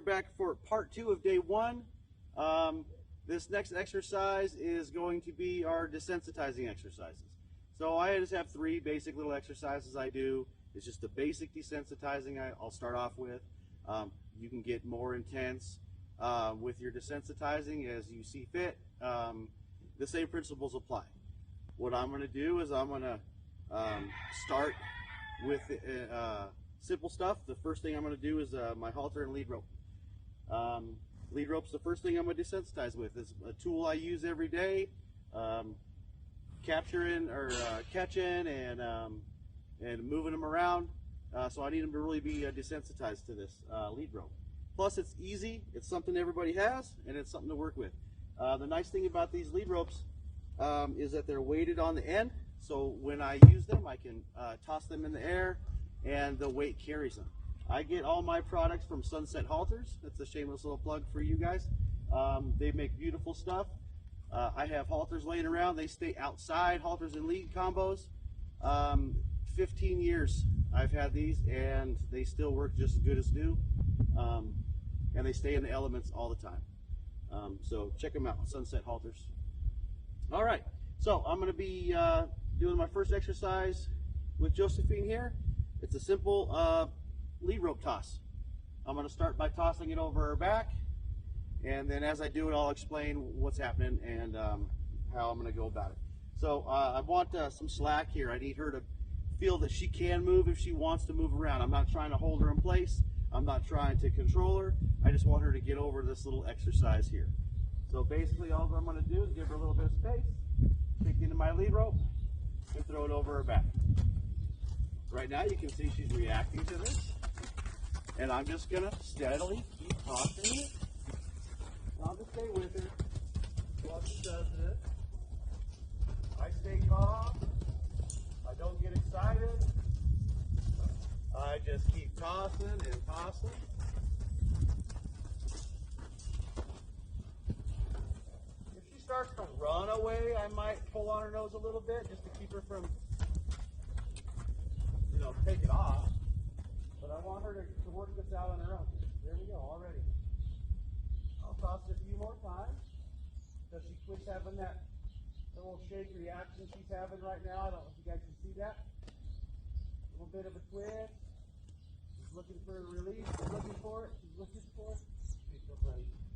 back for part 2 of day 1. This next exercise is going to be our desensitizing exercises. So I just have 3 basic little exercises I do. It's just the basic desensitizing I'll start off with. You can get more intense with your desensitizing as you see fit. The same principles apply. What I'm going to do is I'm going to start with simple stuff. The first thing I'm going to do is my halter and lead rope. Lead rope's the first thing I'm going to desensitize with. It's a tool I use every day, capturing or catching and moving them around. So I need them to really be desensitized to this lead rope. Plus, it's easy. It's something everybody has, and it's something to work with. The nice thing about these lead ropes is that they're weighted on the end. So when I use them, I can toss them in the air, and the weight carries them. I get all my products from Sunset Halters. That's a shameless little plug for you guys. They make beautiful stuff. I have halters laying around. They stay outside, halters and lead combos. 15 years I've had these, and they still work just as good as new. And they stay in the elements all the time. So check them out, Sunset Halters. All right, so I'm going to be doing my first exercise with Josephine here. It's a simple lead rope toss. I'm going to start by tossing it over her back, and then as I do it, I'll explain what's happening and how I'm going to go about it. So I want some slack here. I need her to feel that she can move if she wants to move around. I'm not trying to hold her in place. I'm not trying to control her. I just want her to get over this little exercise here. So basically all I'm going to do is give her a little bit of space, kick into my lead rope, and throw it over her back. Right now you can see she's reacting to this. And I'm just going to steadily keep tossing it. I'll just stay with her while she does this. I stay calm. I don't get excited. I just keep tossing and tossing. If she starts to run away, I might pull on her nose a little bit just to keep her from, taking off. But I want her to work this out on her own. There we go, already. I'll toss it a few more times until she quits having that little shake reaction she's having right now. I don't know if you guys can see that. A little bit of a twist. She's looking for a release. She's looking for it. She's looking for it.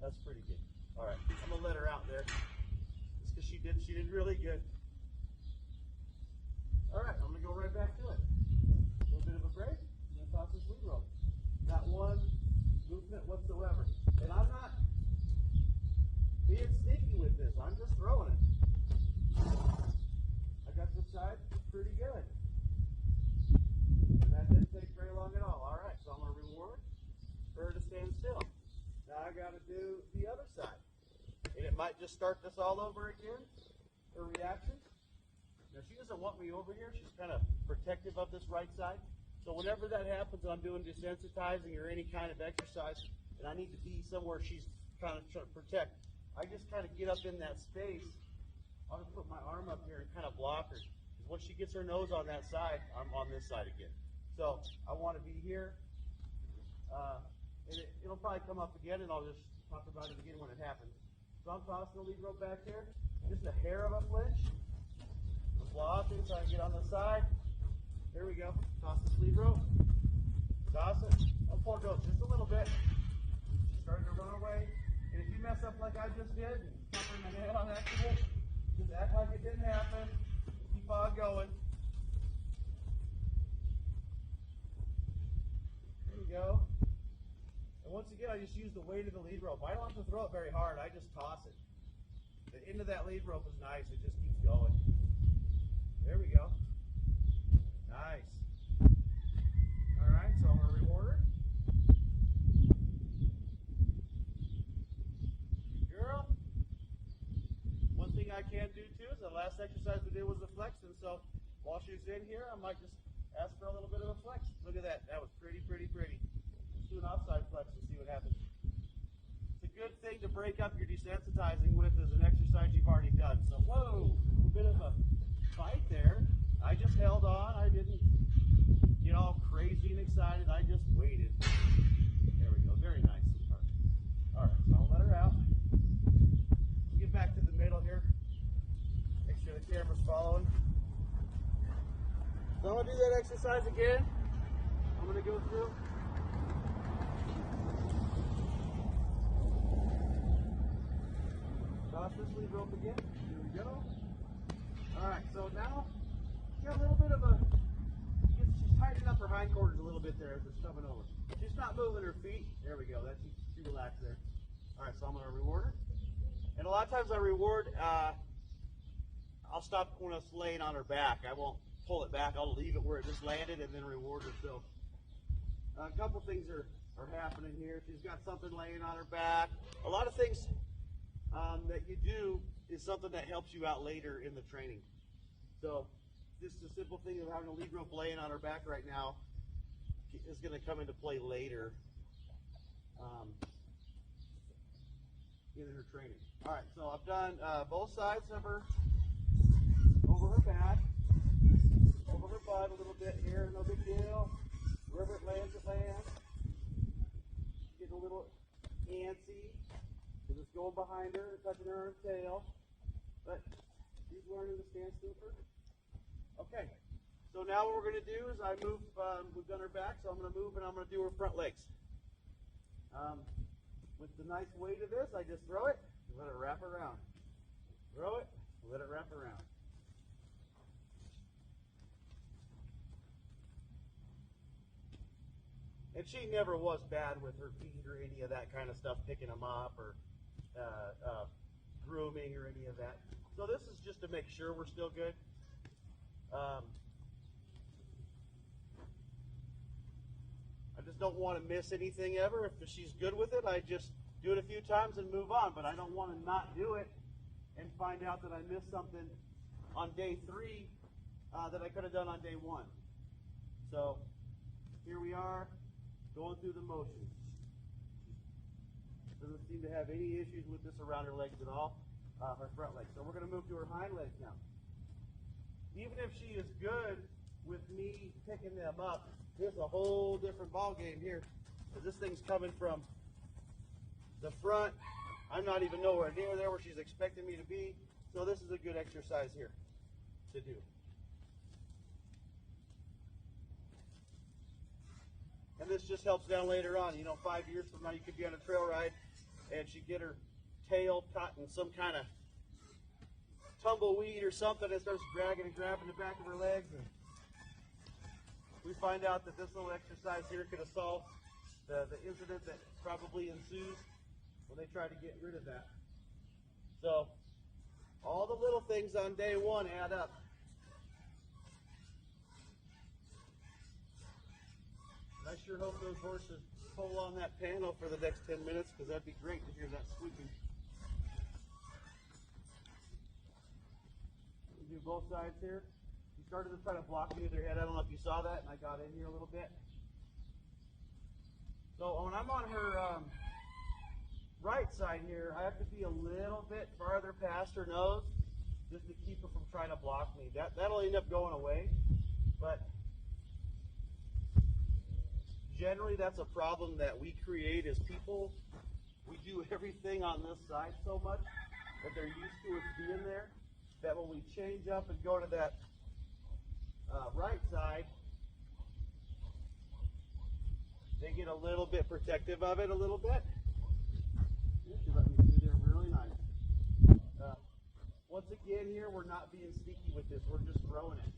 That's pretty good. All right, I'm gonna let her out there. Just because she did really good. All right, I'm gonna go right back to it. A little bit of a break. Toss this lead rope. Not one movement whatsoever. And I'm not being sneaky with this. I'm just throwing it. I got this side pretty good. And that didn't take very long at all. All right, so I'm going to reward her to stand still. Now I got to do the other side. And it might just start this all over again, her reactions. Now she doesn't want me over here. She's kind of protective of this right side. So whenever that happens, I'm doing desensitizing or any kind of exercise, and I need to be somewhere she's kind of trying to protect. I just kind of get up in that space. I'll just put my arm up here and kind of block her. Because once she gets her nose on that side, I'm on this side again. So I want to be here. And it'll probably come up again, and I'll just talk about it again when it happens. So I'm tossing the lead rope back there. Just a hair of a flinch. I'm blocking so I can get on the side. There we go. Toss this lead rope. Toss it. I'll pull it go just a little bit. She's starting to run away. And if you mess up like I just did, and cover my head on accident, just act like it didn't happen. Keep on going. There we go. And once again, I just use the weight of the lead rope. I don't have to throw it very hard. I just toss it. The end of that lead rope is nice. It just keeps going. There we go. Nice. All right, so I'm going to reward her. Good girl. One thing I can do too is the last exercise we did was the flex, and so while she's in here, I might just ask for a little bit of a flex. Look at that. That was pretty. Let's do an outside flex and see what happens. It's a good thing to break up your desensitizing with as an exercise you've already done. So, whoa, a bit of a fight there. I just held on. I didn't get all crazy and excited. I just waited. There we go. Very nice. All right, so I'll let her out. Get back to the middle here. Make sure the camera's following. So I'm going to do that exercise again. I'm going to go through. Toss this lead rope again. Here we go. All right, so now she got a little bit of a, she's tightening up her hindquarters a little bit there as they're stubbing over. She's not moving her feet. There we go. That's she relaxed there. All right, so I'm going to reward her. And a lot of times I reward, I'll stop when it's laying on her back. I won't pull it back. I'll leave it where it just landed and then reward her. So a couple things are happening here. She's got something laying on her back. A lot of things that you do is something that helps you out later in the training. So just a simple thing of having a lead rope laying on her back right now is going to come into play later in her training. All right, so I've done both sides of her, over her back, over her butt a little bit here, no big deal. Wherever it lands, it lands. Getting a little antsy because it's going behind her, touching her tail. But she's learning to stand still first. Okay, so now what we're going to do is I move, we've done her back, so I'm going to move and I'm going to do her front legs. With the nice weight of this, I just throw it and let it wrap around. Throw it, let it wrap around. And she never was bad with her feet or any of that kind of stuff, picking them up or grooming or any of that. So this is just to make sure we're still good. I just don't want to miss anything ever. If she's good with it, I just do it a few times and move on. But I don't want to not do it and find out that I missed something on day 3 that I could have done on day 1. So here we are, going through the motions. Doesn't seem to have any issues with this around her legs at all, her front legs. So we're going to move to her hind legs now. Even if she is good with me picking them up, there's a whole different ball game here. Because this thing's coming from the front. I'm not even nowhere near there where she's expecting me to be. So this is a good exercise here to do. And this just helps down later on. You know, 5 years from now, you could be on a trail ride and she'd get her tail caught in some kind of tumbleweed or something and starts dragging and grabbing the back of her legs. And we find out that this little exercise here could have solved the incident that probably ensues when they try to get rid of that. So all the little things on day 1 add up. I sure hope those horses pull on that panel for the next 10 minutes because that'd be great to hear that squeaking. We do both sides here. She started to try to block me with her head. I don't know if you saw that, and I got in here a little bit. So when I'm on her right side here, I have to be a little bit farther past her nose just to keep her from trying to block me. That'll end up going away, but generally, that's a problem that we create as people. We do everything on this side so much that they're used to it being there, that when we change up and go to that right side, they get a little bit protective of it a little bit. She let me through there really nice. Once again here, we're not being sneaky with this. We're just throwing it.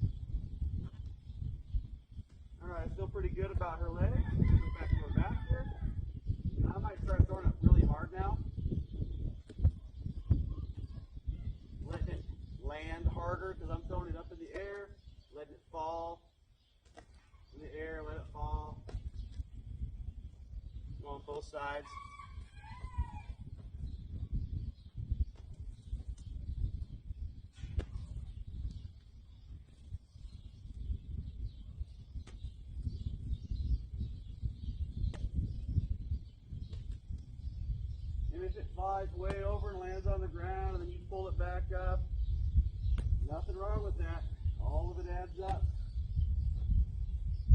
All right, I feel pretty good about her legs. Go back to her back here. I might start throwing it really hard now. Letting it land harder because I'm throwing it up in the air. Letting it fall in the air, let it fall. Go on both sides. If it flies way over and lands on the ground and then you pull it back up, nothing wrong with that. All of it adds up.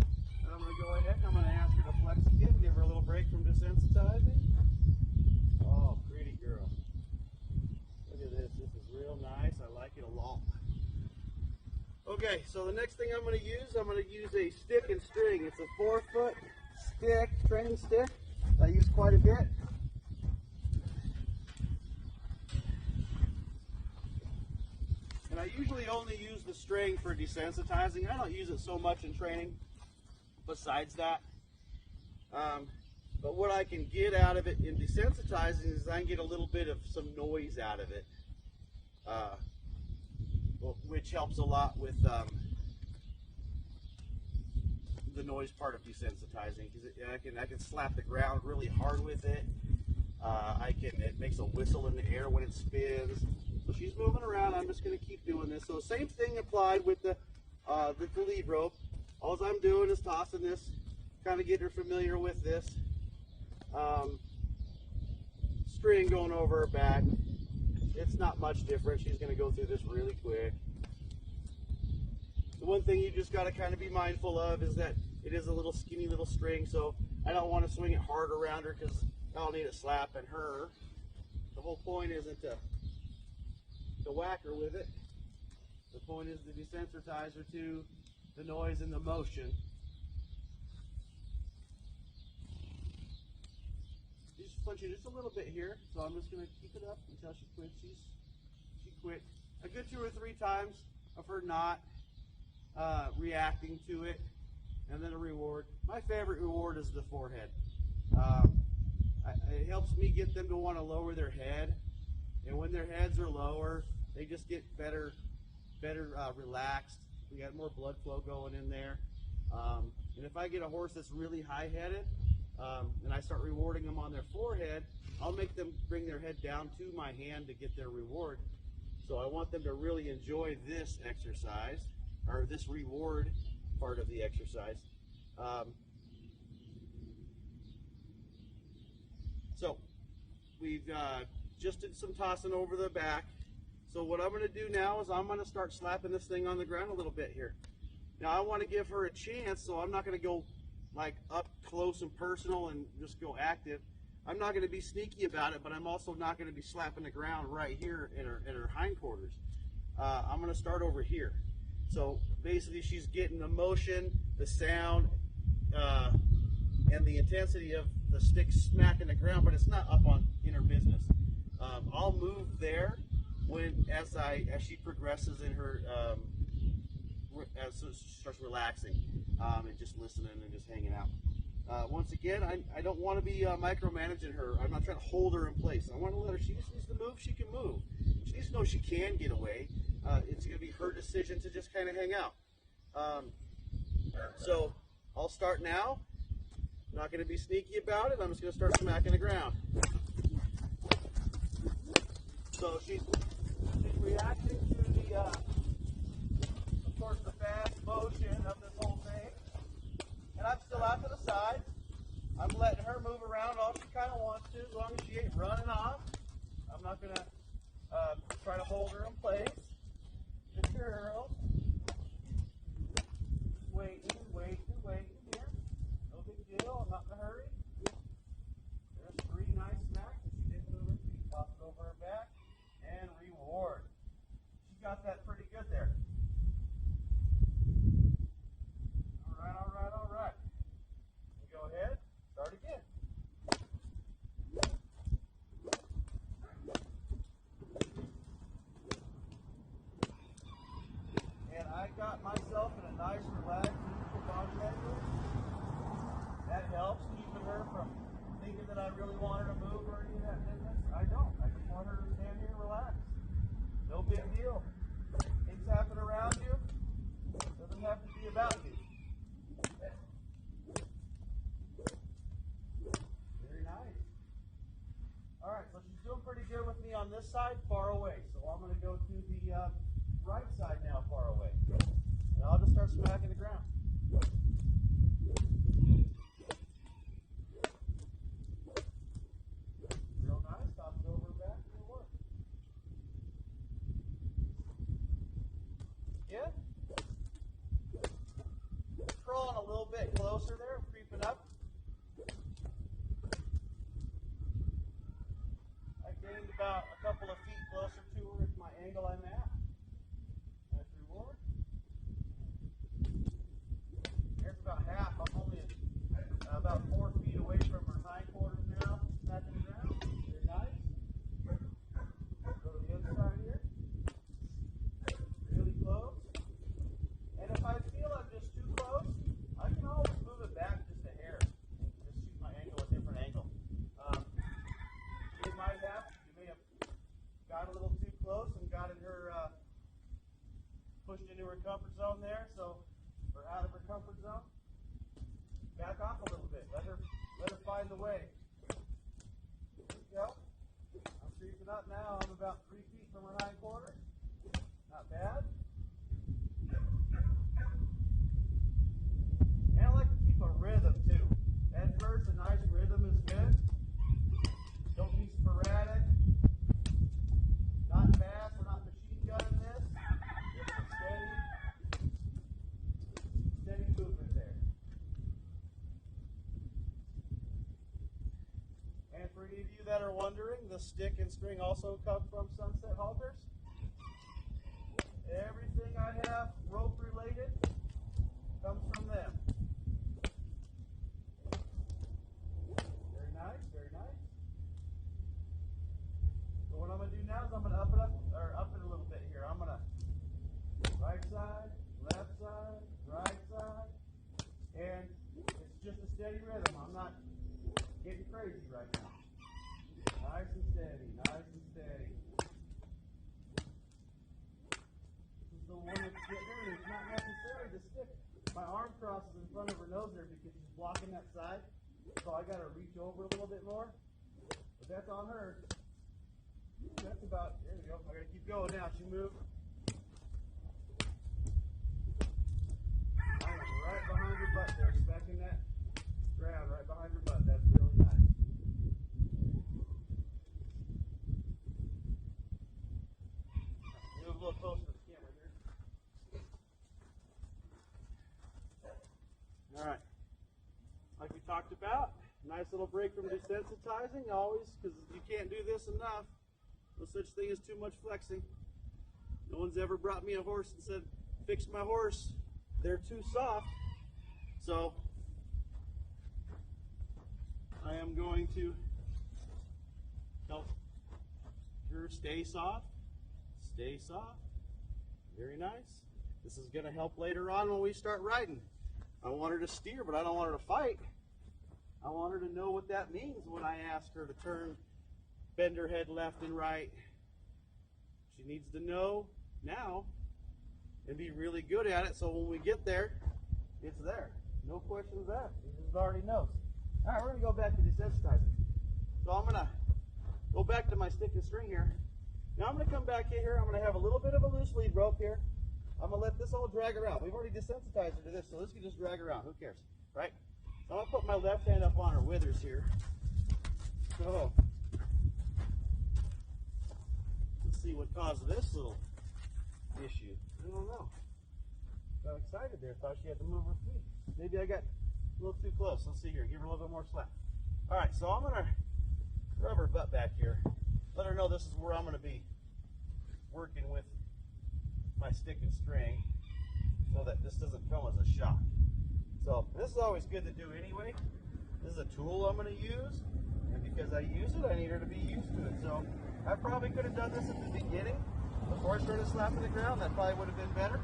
And I'm going to go ahead and I'm going to ask her to flex again, give her a little break from desensitizing. Oh, pretty girl. Look at this. This is real nice. I like it a lot. Okay, so the next thing I'm going to use a stick and string. It's a 4-foot stick, training stick. I use quite a bit. And I usually only use the string for desensitizing. I don't use it so much in training besides that. But what I can get out of it in desensitizing is I can get a little bit of some noise out of it, which helps a lot with the noise part of desensitizing, because I can slap the ground really hard with it. It makes a whistle in the air when it spins. So she's moving around. I'm just going to keep doing this. So same thing applied with the lead rope. All I'm doing is tossing this, kind of getting her familiar with this. String going over her back. It's not much different. She's going to go through this really quick. The one thing you just got to kind of be mindful of is that it is a little skinny little string, so I don't want to swing it hard around her because I'll need it slapping her. The whole point isn't to whack her with it. The point is to desensitize her to the noise and the motion. Just punch it just a little bit here, so I'm just going to keep it up until she quits. She quit a good 2 or 3 times of her not reacting to it, and then a reward. My favorite reward is the forehead. It helps me get them to want to lower their head, and when their heads are lower, they just get better relaxed. We got more blood flow going in there. And if I get a horse that's really high-headed, and I start rewarding them on their forehead, I'll make them bring their head down to my hand to get their reward. So I want them to really enjoy this exercise, or this reward part of the exercise. So we've just did some tossing over the back. So what I'm going to do now is I'm going to start slapping this thing on the ground a little bit here. Now I want to give her a chance, so I'm not going to go like up close and personal and just go active. I'm not going to be sneaky about it, but I'm also not going to be slapping the ground right here in her hindquarters. I'm going to start over here. So basically she's getting the motion, the sound, and the intensity of the stick smacking the ground, but it's not up on in her business. I'll move there as she progresses in her, as she starts relaxing and just listening and just hanging out. Once again, I don't want to be micromanaging her. I'm not trying to hold her in place. I want to let her, she just needs to move, she can move. She needs to know she can get away. It's going to be her decision to just kind of hang out. So I'll start now. I'm not going to be sneaky about it. I'm just going to start smacking the ground. So she's reacting to the, of course, the fast motion of this whole thing. And I'm still out to the side. I'm letting her move around all she kind of wants to, as long as she ain't running off. I'm not going to try to hold her in place. Good girl. Just waiting here. No big deal. I'm not in a hurry. There's 3 nice smacks. She didn't move her feet. Toss it over her back. And reward. She got that pretty good there. All right. Go ahead. Start again. And I got myself in a nice, relaxed, beautiful body language. That helps keeping her from thinking that I really want her to move or any of that business. I don't. I just want her to stand here and relax. No big deal. Things happen around you. It doesn't have to be about you. Very nice. All right, so she's doing pretty good with me on this side, far away. So I'm going to go to the right side now, far away. And I'll just start smacking the ground. Real nice. Toss it over her back and it'll work. Yeah? Crawling a little bit closer there, creeping up. angle I'm at. That's reward. There's about half. I'm only about 4 feet away from her hindquarters now, smacking the ground. Very nice. Go to the other side here. Really close. And if I feel I'm just too close, I can always move it back just a hair. Just shoot my angle a different angle. You may have got a little too close and got in her, pushed into her comfort zone there, so, or out of her comfort zone. Back off a little bit. Let her find the way. There we go. I'm creeping up now. I'm about 3 feet from her hindquarters. Not bad. And I like to keep a rhythm too. At first, a nice rhythm is good. Don't be sporadic. Not fast. We're not machine gunning this. It's a steady movement there. And for any of you that are wondering, the stick and string also come from Sunset Halters. Everything I have rope related comes from them. Very nice, very nice. So what I'm going to do now is I'm going to up it a little bit here. I'm going to right side, left side, right side, and it's just a steady rhythm. I'm not getting crazy right now. Nice and steady, nice and steady. This is the one that's getting her. It's not necessary to stick. My arm crosses in front of her nose there because she's blocking that side. So I got to reach over a little bit more. But that's on her. That's about, there we go. I got to keep going now. She moved. Right behind her butt there. She's back in that ground right behind her butt. That's really nice. Move a little closer to the camera here. All right. Like we talked about, nice little break from desensitizing always, because you can't do this enough. No such thing as too much flexing. No one's ever brought me a horse and said, fix my horse. They're too soft. So I am going to help her stay soft. Stay soft. Very nice. This is going to help later on when we start riding. I want her to steer, but I don't want her to fight. I want her to know what that means when I ask her to turn, bend her head left and right. She needs to know now and be really good at it, so when we get there, it's there. No questions asked. She just already knows. All right, we're going to go back to desensitizing. So I'm going to go back to my stick and string here. Now I'm going to come back in here. I'm going to have a little bit of a loose lead rope here. I'm going to let this all drag around. We've already desensitized her to this, so this can just drag around. Who cares, right? So I'm going to put my left hand up on her withers here. So let's see what caused this little issue. I don't know. Got excited there. Thought she had to move her feet. Maybe I got a little too close. Let's see here. Give her a little bit more slack. All right, so I'm going to rub her butt back here. Let her know this is where I'm going to be working with my stick and string so that this doesn't come as a shock. So this is always good to do anyway. This is a tool I'm going to use, and because I use it, I need her to be used to it. So I probably could have done this at the beginning before I started slapping the ground. That probably would have been better.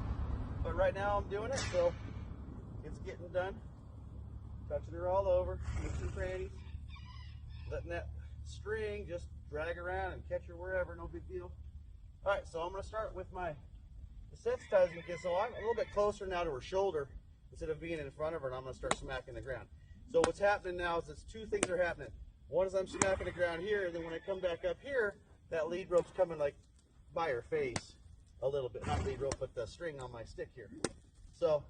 But right now I'm doing it, so it's getting done. Touching her all over, nooks and crannies, letting that string just drag around and catch her wherever, no big deal. All right, so I'm going to start with my desensitizing again. So I'm a little bit closer now to her shoulder instead of being in front of her, and I'm going to start smacking the ground. So what's happening now is two things are happening. One is I'm smacking the ground here, and then when I come back up here, that lead rope's coming like by her face a little bit. Not lead rope, but the string on my stick here. So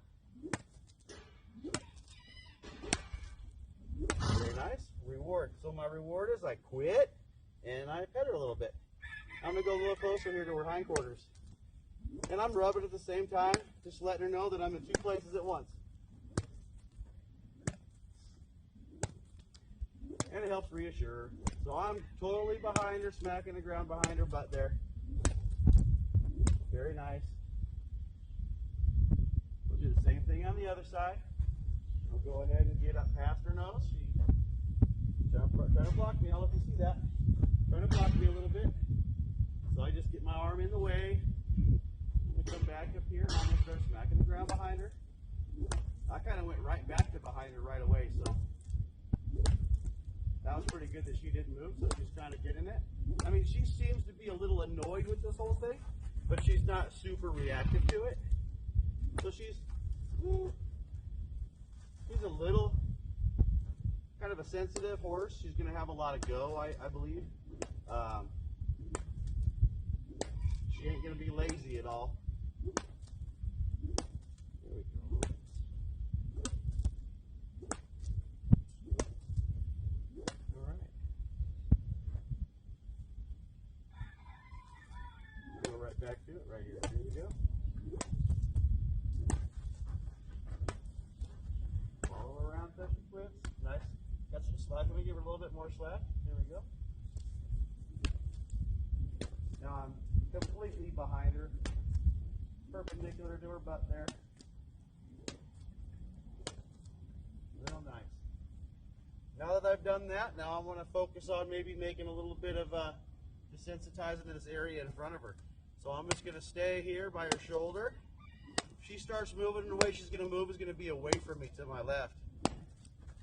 very nice. Reward. So my reward is I quit and I pet her a little bit. I'm going to go a little closer here to her hindquarters. And I'm rubbing at the same time, just letting her know that I'm in two places at once. And it helps reassure her. So I'm totally behind her, smacking the ground behind her butt there. Very nice. We'll do the same thing on the other side. I'll go ahead and get up past her nose. She's trying to block me. I'll let you see that. Trying to block me a little bit. So I just get my arm in the way. I'm going to come back up here and I'm going to start smacking the ground behind her. I kind of went right back to behind her right away, so that was pretty good that she didn't move, so she's kind of getting it. I mean, she seems to be a little annoyed with this whole thing, but she's not super reactive to it. So she's a little kind of a sensitive horse. She's going to have a lot of go, I believe. She ain't going to be lazy at all. There we go. All right. Go right back to it right here. Here we go. All around touching clips. Nice. Got some slack. Let me give her a little bit more slack. There we go. Now I'm completely behind her, perpendicular to her butt there. Real nice. Now that I've done that, now I'm going to focus on maybe making a little bit of desensitizing to this area in front of her. So I'm just going to stay here by her shoulder. If she starts moving, the way she's going to move is going to be away from me to my left.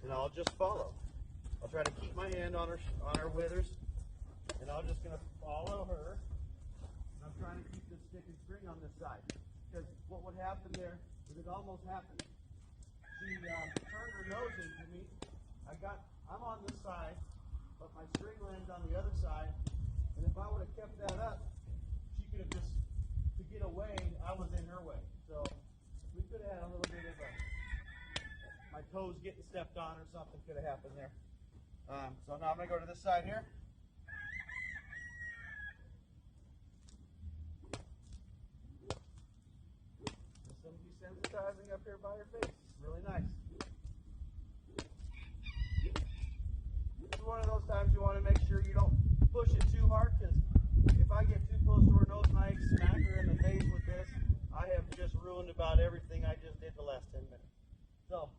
And I'll just follow. I'll try to keep my hand on her withers, and I'm just going to follow her. I'm trying to keep this stick and string on this side, because what would happen there is it almost happened. She turned her nose into me. I'm on this side, but my string lands on the other side, and if I would have kept that up, she could have just, to get away, I was in her way. So we could have had a little bit of my toes getting stepped on or something could have happened there. So now I'm going to go to this side here. Some desensitizing up here by your face. It's really nice. This is one of those times you want to make sure you don't push it too hard, because if I get too close to her nose and I smack her in the face with this, I have just ruined about everything I just did the last 10 minutes. So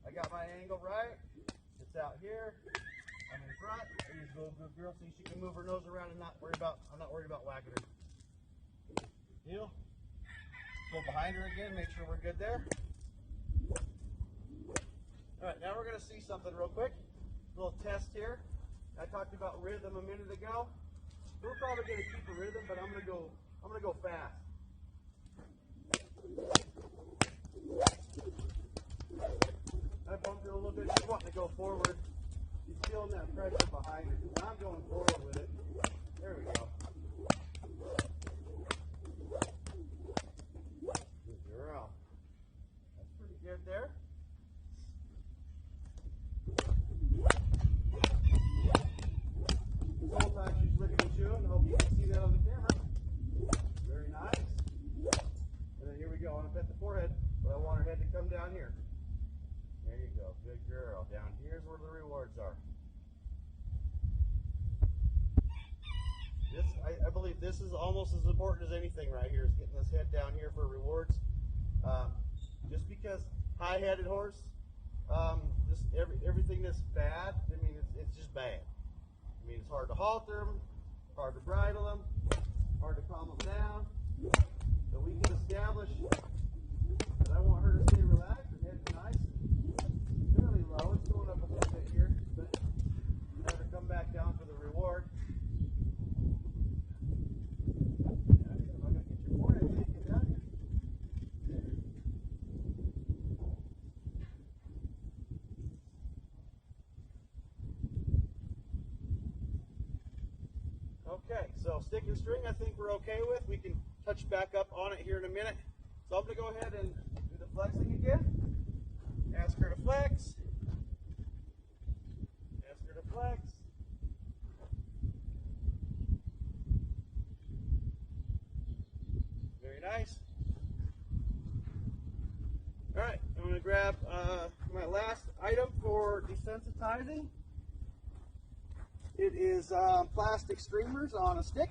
I got my angle right. It's out here. I'm in front. I use a little good girl so she can move her nose around and I'm not worried about whacking her. Deal. Go behind her again, make sure we're good there. Alright, now we're going to see something real quick. A little test here. I talked about rhythm a minute ago. We're probably going to keep a rhythm, but I'm going to go fast. I bumped her a little bit. She's wanting to go forward. She's feeling that pressure behind her. I'm going forward with it. There we go. Good girl. That's pretty good there. The whole time she's licking and chewing. I hope you can see that on the camera. Very nice. And then here we go. I want to pet the forehead, but I want her head to come down here. There you go. Good girl. Down here's where the rewards are. This, I believe this is almost as important as anything right here, is getting this head down here for rewards. Just because high-headed horse, just everything that's bad, I mean, it's just bad. I mean, it's hard to halter them, hard to bridle them, hard to calm them down. So we can establish that I want her to stay relaxed, her head's nice, fairly low. It's going up a little bit here, but have her come back down for the reward. I'm going to get your forehead so you can get down here. Okay, so stick and string I think we're okay with. We can touch back up on it here in a minute. So I'm going to go ahead and do the flexing again. Ask her to flex. Ask her to flex. Very nice. All right, I'm going to grab my last item for desensitizing. It is plastic streamers on a stick.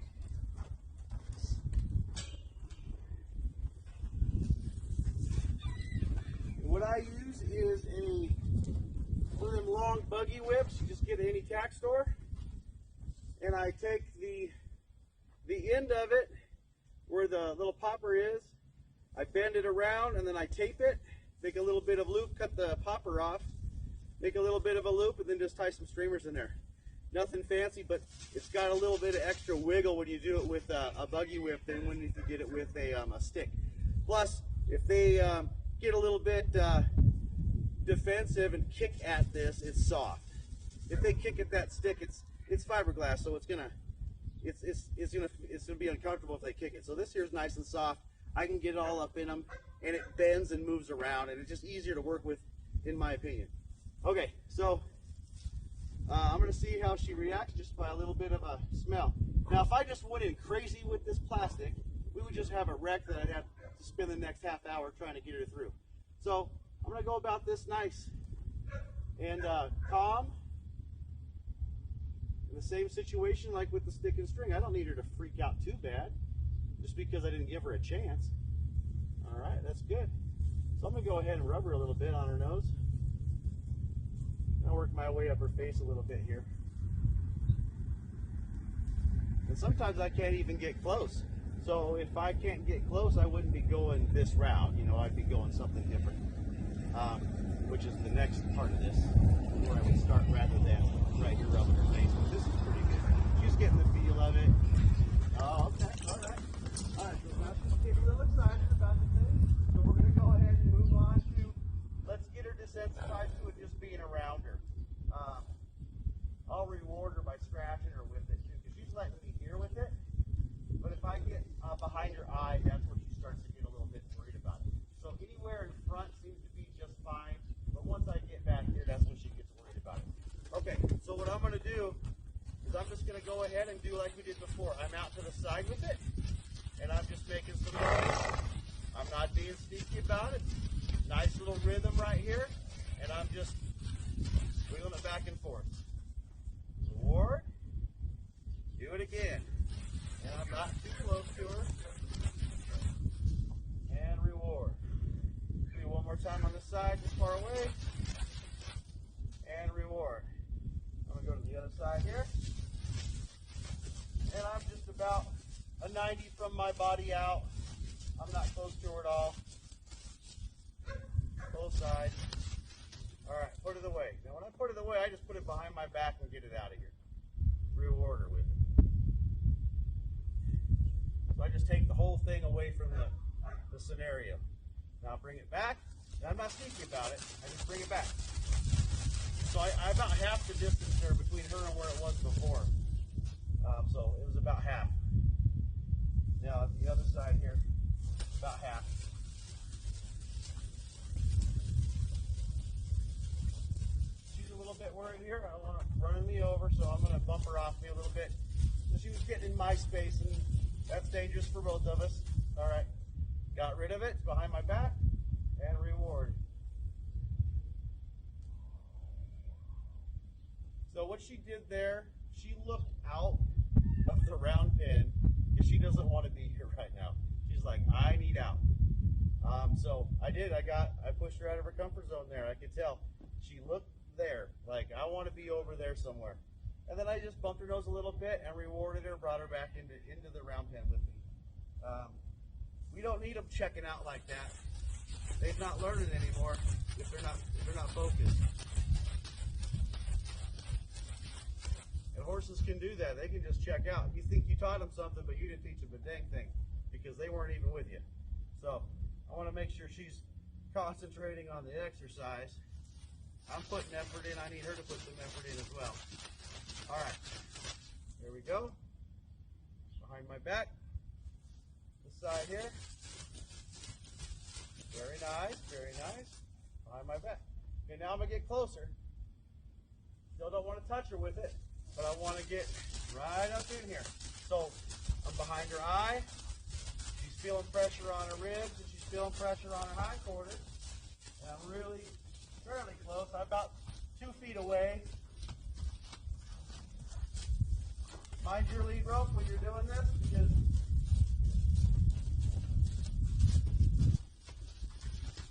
What I use is one of them long buggy whips you just get at any tack store, and I take the end of it where the little popper is, I bend it around, and then I tape it, make a little bit of loop, cut the popper off, make a little bit of a loop, and then just tie some streamers in there. Nothing fancy, but it's got a little bit of extra wiggle when you do it with a buggy whip than when you get it with a stick. Plus, if they get a little bit defensive and kick at this, it's soft. If they kick at that stick, it's fiberglass, so it's gonna be uncomfortable if they kick it. So this here is nice and soft. I can get it all up in them, and it bends and moves around, and it's just easier to work with, in my opinion. Okay, so I'm going to see how she reacts just by a little bit of a smell. Now, if I just went in crazy with this plastic, we would just have a wreck that I'd have to spend the next half hour trying to get her through. So I'm going to go about this nice and calm. In the same situation like with the stick and string, I don't need her to freak out too bad just because I didn't give her a chance. All right, that's good. So I'm going to go ahead and rub her a little bit on her nose. I'll work my way up her face a little bit here. And sometimes I can't even get close. So if I can't get close, I wouldn't be going this route. You know, I'd be going something different, which is the next part of this, where I would start rather than right here rubbing her face. But this is pretty good. She's getting the feel of it. Oh, okay. All right. All right. So now she's getting a little excited about the thing. So we're going to go ahead and move on to, let's get her desensitized to it just being around her. I'll reward her by scratching her with it too, because she's letting me hear with it. But if I get behind her eye, that's where she starts to get a little bit worried about it. So anywhere in front seems to be just fine. But once I get back here, that's when she gets worried about it. Okay, so what I'm going to do is I'm just going to go ahead and do like we did before. I'm out to the side with it, and I'm just making some noise. I'm not being sneaky about it. Nice little rhythm right here, and I'm just wiggling it back and forth. Reward. Do it again. And I'm not too close to her. And reward. Do it one more time on the side, just far away. And reward. I'm going to go to the other side here. And I'm just about a 90 from my body out. I'm not close to her at all. Both sides. All right, put it away. Now, when I put it away, I just put it behind my back and get it out of here. Reward her with it. So I just take the whole thing away from the scenario. Now bring it back. Now, I'm not sneaky about it. I just bring it back. So I about half the distance there between her and where it was before. So it was about half. Now the other side here, about half. A little bit worried here. I don't want her running me over, so I'm going to bump her off me a little bit. So she was getting in my space, and that's dangerous for both of us. All right, got rid of it. It's behind my back, and reward. So what she did there, she looked out of the round pen because she doesn't want to be here right now. She's like, I need out. So I did. I pushed her out of her comfort zone there. I could tell. She looked there, like I want to be over there somewhere. And then I just bumped her nose a little bit and rewarded her, brought her back into the round pen with me. We don't need them checking out like that. They're not learning anymore if they're not focused. And horses can do that. They can just check out. You think you taught them something, but you didn't teach them a dang thing because they weren't even with you. So I want to make sure she's concentrating on the exercise. I'm putting effort in. I need her to put some effort in as well. All right. There we go. Behind my back. This side here. Very nice. Very nice. Behind my back. Okay, now I'm going to get closer. Still don't want to touch her with it, but I want to get right up in here. So I'm behind her eye. She's feeling pressure on her ribs, and she's feeling pressure on her hindquarters. And I'm really fairly close. I'm about 2 feet away. Mind your lead rope when you're doing this, because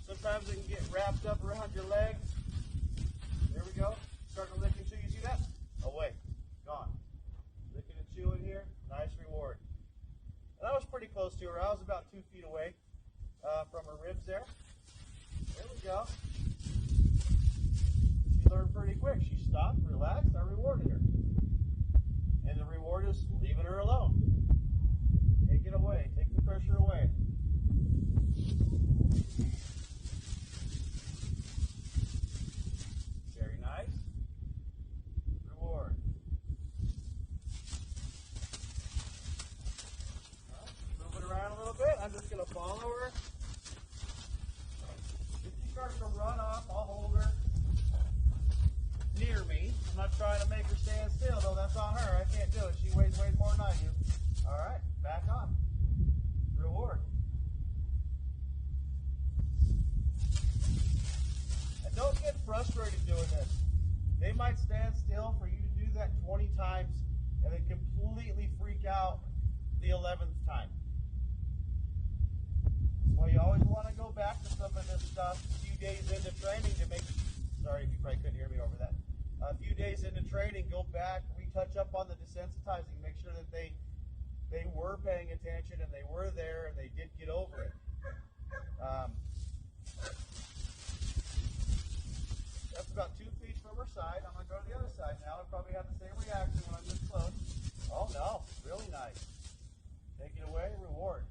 sometimes it can get wrapped up around your leg. There we go. Starting to lick and chew. You see that? Away. Gone. Licking and chewing here. Nice reward. And I was pretty close to her. I was about 2 feet away from her ribs there. There we go. She learned pretty quick. She stopped, relaxed. I rewarded her. And the reward is leaving her alone. Take it away. Take the pressure away. Very nice. Reward. Move it around a little bit. I'm just going to follow her. If she starts to run off, I'll hold her near me. I'm not trying to make her stand still, though. That's on her. I can't do it. She weighs way more than I do. All right, back on. Reward. And don't get frustrated doing this. They might stand still for you to do that 20 times and then completely freak out the 11th time. Well, you always want to go back to some of this stuff a few days into training to make, sorry if you probably couldn't hear me over that. A few days into training, go back, retouch up on the desensitizing, make sure that they were paying attention and they were there and they did get over it. That's about 2 feet from her side. I'm going to go to the other side now. I'll probably have the same reaction when I'm this close. Oh no, really nice. Take it away, reward.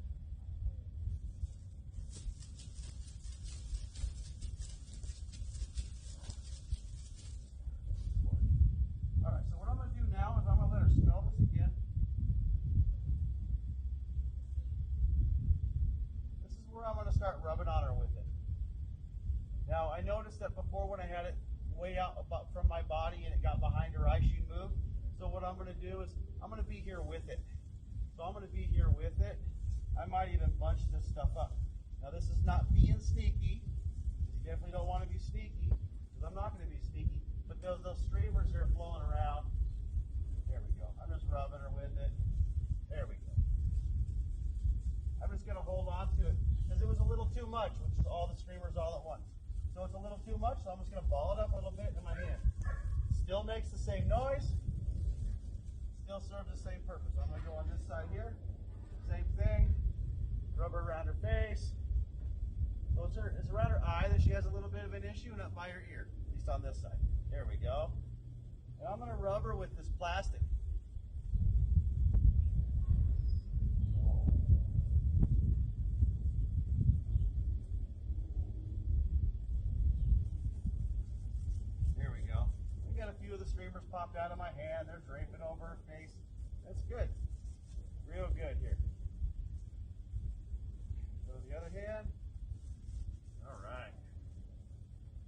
Alright, so what I'm going to do now is I'm going to let her smell this again. This is where I'm going to start rubbing on her with it. Now, I noticed that before when I had it way out about from my body and it got behind her eye, she moved. So what I'm going to do is I'm going to be here with it. So I'm going to be here with it. I might even bunch this stuff up. Now, this is not being sneaky. You definitely don't want to be sneaky because I'm not going to be sneaky. But those streamers are flowing around. There we go. I'm just rubbing her with it. There we go. I'm just going to hold on to it because it was a little too much, which is all the streamers all at once. So it's a little too much, so I'm just going to ball it up a little bit in my hand. Still makes the same noise. Still serves the same purpose. I'm going to go on this side here. Same thing. Rub her around her face. So it's around her eye that she has a little bit of an issue, and up by her ear, at least on this side. There we go. And I'm going to rub her with this plastic. There we go. We got a few of the streamers popped out of my hand. They're draping over her face. That's good. Real good here. So the other hand. All right.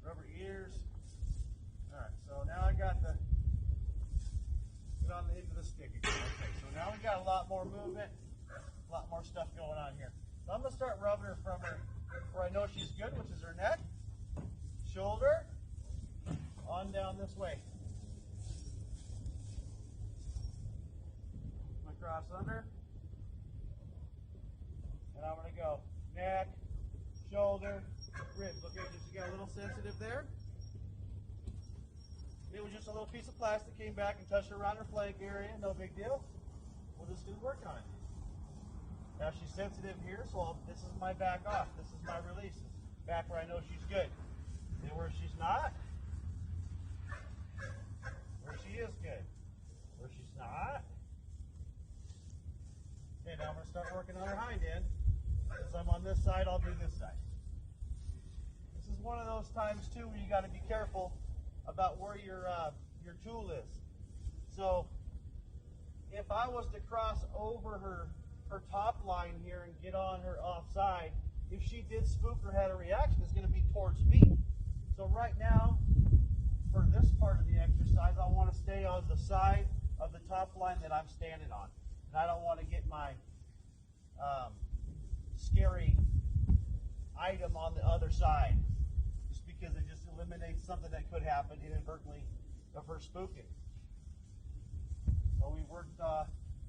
Rub her ears. All right, so now I got the, get on the end of the stick again. Okay, so now we got a lot more movement, a lot more stuff going on here. So I'm going to start rubbing her from her, where I know she's good, which is her neck, shoulder, on down this way. I'm going to cross under, and I'm going to go neck, shoulder, ribs. Okay, just you got a little sensitive there. It was just a little piece of plastic, came back and touched around her flank area, no big deal. We're just going to work on it. Now she's sensitive here, so this is my back off. This is my release. Back where I know she's good. And where she's not, where she is good. Where she's not. Okay, now I'm going to start working on her hind end. Since I'm on this side, I'll do this side. This is one of those times too where you got to be careful about where your tool is. So if I was to cross over her top line here and get on her offside, if she did spook or had a reaction, it's going to be towards me. So right now, for this part of the exercise, I want to stay on the side of the top line that I'm standing on. And I don't want to get my scary item on the other side, just because it just eliminates something that could happen inadvertently of her spooking. So we worked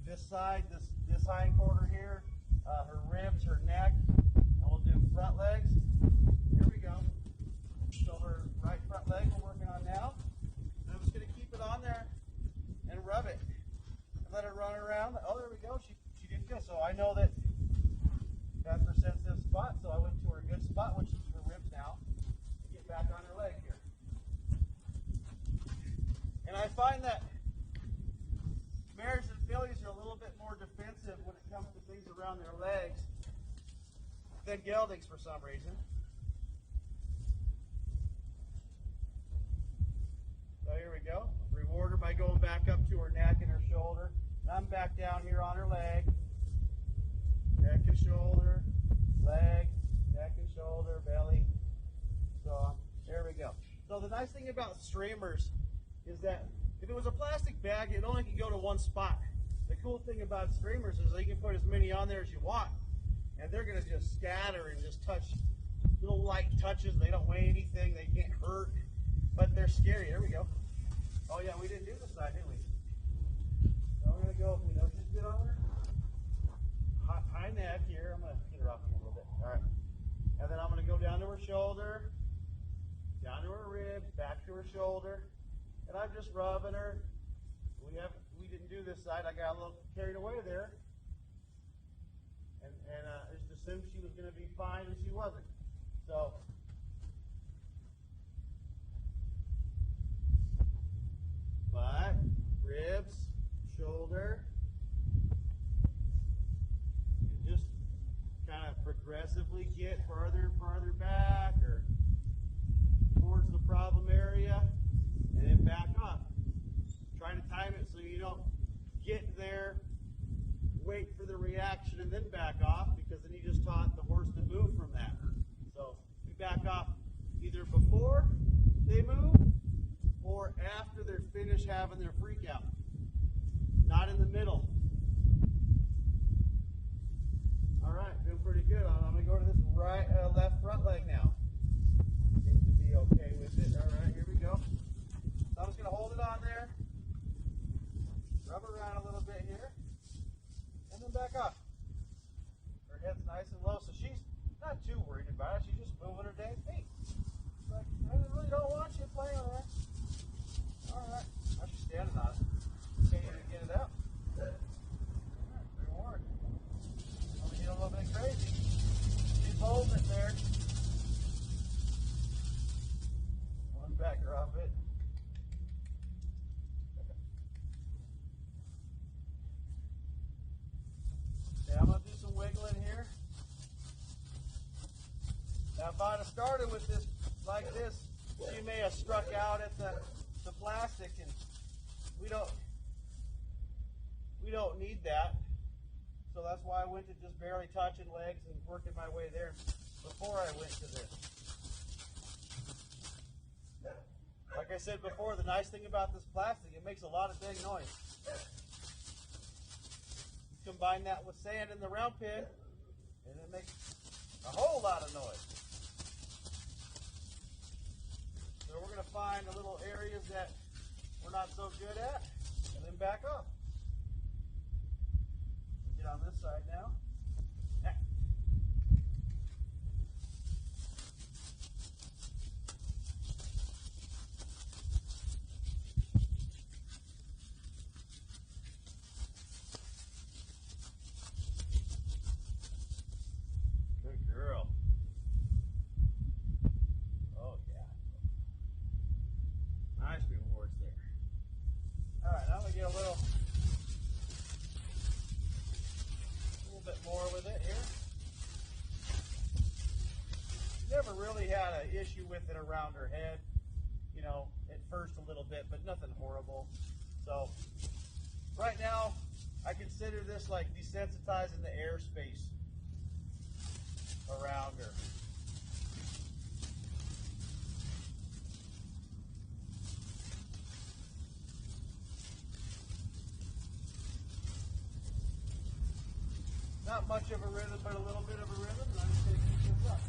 this side, this hind quarter here, her ribs, her neck, and we'll do front legs. Here we go. So her right front leg we're working on now. And I'm just going to keep it on there and rub it and let it run around. Oh, there we go. She did good. So I know that that's her sensitive spot. So I went to her good spot, which is her ribs now, to get back on her leg here. And I find that mares and fillies are a little bit more defensive when it comes to things around their legs than geldings for some reason. So here we go. Reward her by going back up to her neck and her shoulder. And I'm back down here on her leg. Neck and shoulder, leg, neck and shoulder, belly. So there we go. So the nice thing about streamers is that if it was a plastic bag, it only can go to one spot. The cool thing about streamers is that you can put as many on there as you want. And they're going to just scatter and just touch little light touches. They don't weigh anything. They can't hurt. But they're scary. There we go. Oh, yeah, we didn't do this side, did we? So we're going to go, just get on her. High neck here. I'm going to get her off here a little bit. All right. And then I'm going to go down to her shoulder, down to her rib, back to her shoulder. And I'm just rubbing her. We didn't do this side. I got a little carried away there. And just assumed she was going to be fine, and she wasn't. So butt, ribs, shoulder, and just kind of progressively get farther and farther back or towards the problem area, and then back up. Try to time it so you don't get there, wait for the reaction, and then back off, because then you just taught the horse to move from that. So we back off either before they move or after they're finished having their freak out. Not in the middle. All right, doing pretty good. I'm going to go to this left front leg now. Seems to be okay with it. All right, here we go. So I'm just going to hold it on there, rub it around a little bit here, and then back off. Her head's nice and low, so she's not too worried about it. She's just moving her dang feet. Like, I really don't want you playing on her. All right, now she's standing on it. Can't even get it out. All right, reward. I'm gonna get a little bit crazy. She's holding it there. One back her off it. Okay, I'm gonna do some wiggling here. Now, if I'd have started with this like this, she may have struck out at the plastic, and we don't need that. So that's why I went to just barely touching legs and working my way there before I went to this. Like I said before, the nice thing about this plastic, it makes a lot of dang noise. Combine that with sand in the round pen, and it makes a whole lot of noise. So we're going to find the little areas that we're not so good at, and then back up. Get on this side now. Good girl. Oh, yeah. Nice rewards there. All right, now we get a little bit more with it here. Never really had an issue with it around her head, at first a little bit, but nothing horrible. So right now, I consider this like desensitizing the airspace around her. Not much of a rhythm, but a little bit of a rhythm, and I'm just going to keep this up.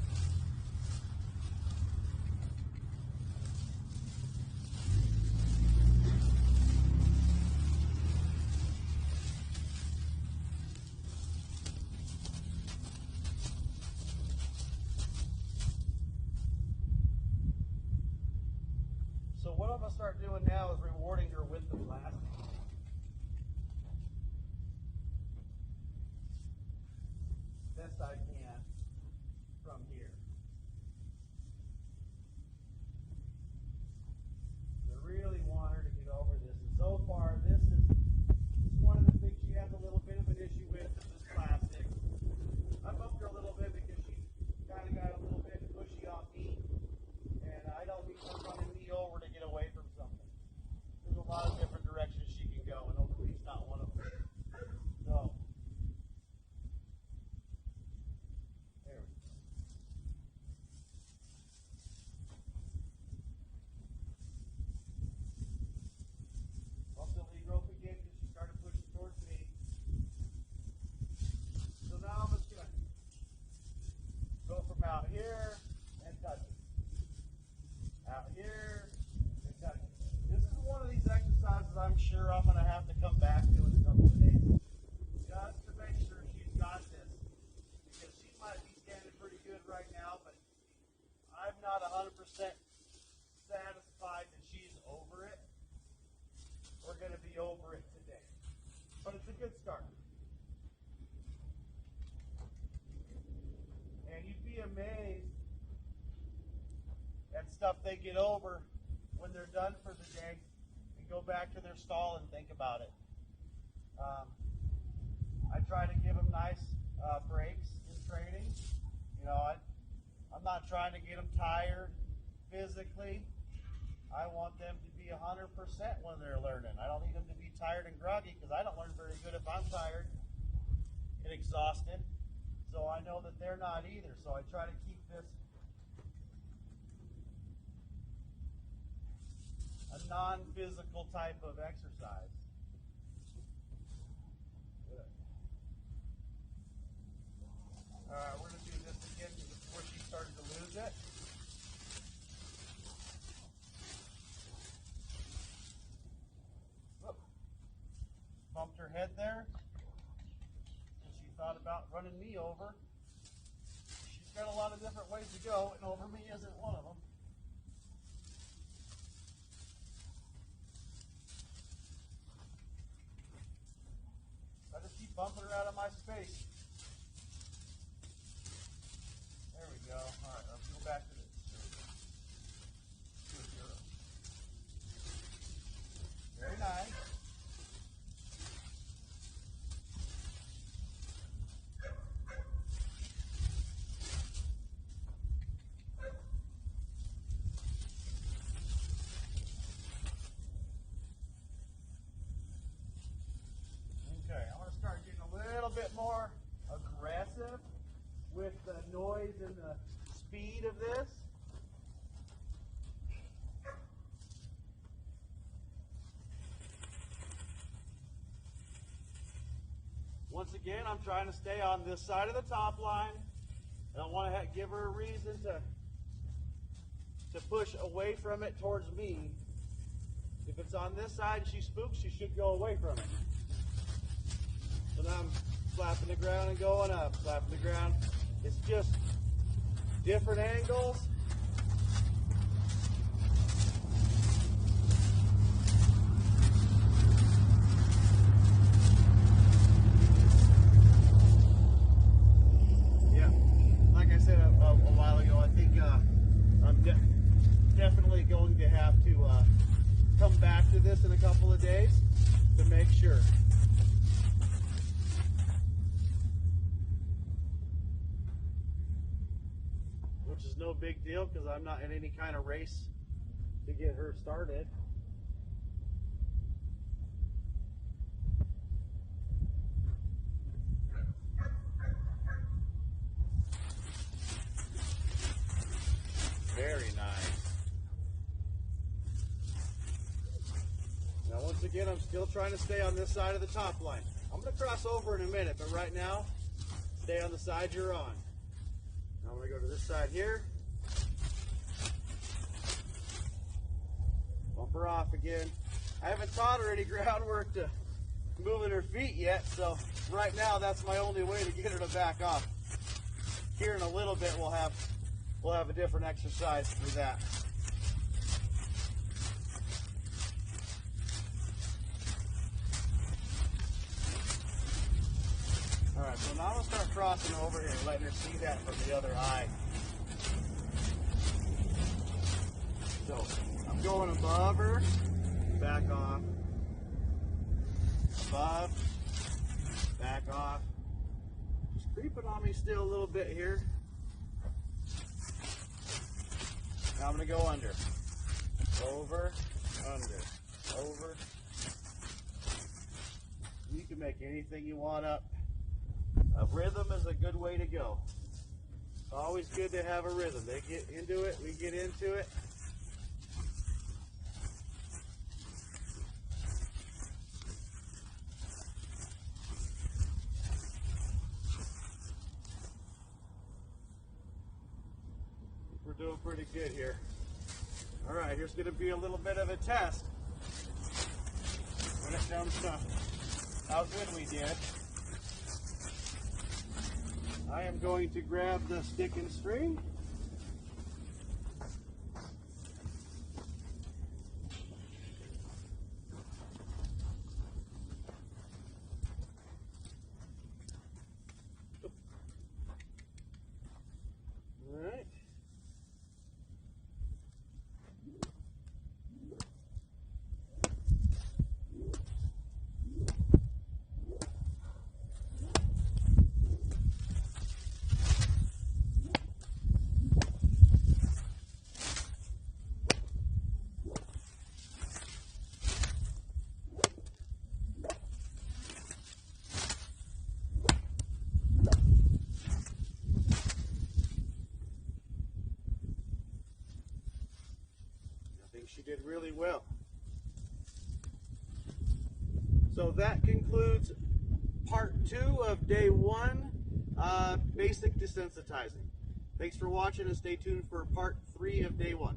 I'm going to start doing now is rewarding her with the plastic. Best I can from here. I really want her to get over this. And so far, this is one of the things she has a little bit of an issue with, is this plastic. I bumped her a little bit because she kind of got a little bit pushy on me. And I don't need her running me over to get away from something. There's a lot of different directions she can go, and overleap's not one of them. So, there we go. Bump the lead rope again because she started pushing towards me. So now I'm just going to go from out here and touch it. Out here and touch it. This is one of these exercises I'm sure I'm going to have to come back to in a couple of days. Just to make sure she's got this. Because she might be standing pretty good right now, but I'm not 100% satisfied that she's over it. We're going to be over it today. But it's a good start. And you'd be amazed at stuff they get over when they're done for the day and go back to their stall and think about it. I try to give them nice breaks in training. You know, I'm not trying to get them tired physically. I want them to be 100% when they're learning. I don't need them to be tired and groggy because I don't learn very good if I'm tired and exhausted. So I know that they're not either. So I try to keep this a non-physical type of exercise. Good. All right, we're going to do this again before she started to lose it. Look. Bumped her head there. And she thought about running me over. She's got a lot of different ways to go, and over me isn't one of them. I just keep bumping her out of my space. There we go. All right, let's go back to this. Very nice. Okay, I'm going to start getting a little bit more aggressive with the noise and the speed of this. Once again, I'm trying to stay on this side of the top line. I don't want to give her a reason to push away from it towards me. If it's on this side and she spooks, she should go away from it. So now I'm slapping the ground and going up, slapping the ground. It's just different angles. Yeah, like I said a while ago, I think I'm definitely going to have to come back to this in a couple of days to make sure. Which is no big deal because I'm not in any kind of race to get her started. Very nice. Now once again, I'm still trying to stay on this side of the top line. I'm going to cross over in a minute, but right now, stay on the side you're on. Now I'm going to go to this side here. Bump her off again. I haven't taught her any groundwork to moving her feet yet, so right now that's my only way to get her to back off. Here in a little bit we'll have a different exercise for that. So now I'm going to start crossing over here and letting her see that from the other eye. So I'm going above her, back off, above, back off. She's creeping on me still a little bit here. Now I'm going to go under, over, under, over. You can make anything you want up. A rhythm is a good way to go. It's always good to have a rhythm. They get into it, we get into it. We're doing pretty good here. All right, here's going to be a little bit of a test when it comes to how good we did. I am going to grab the stick and string. All right. She did really well. So that concludes part 2 of day 1, basic desensitizing. Thanks for watching and stay tuned for part 3 of day 1.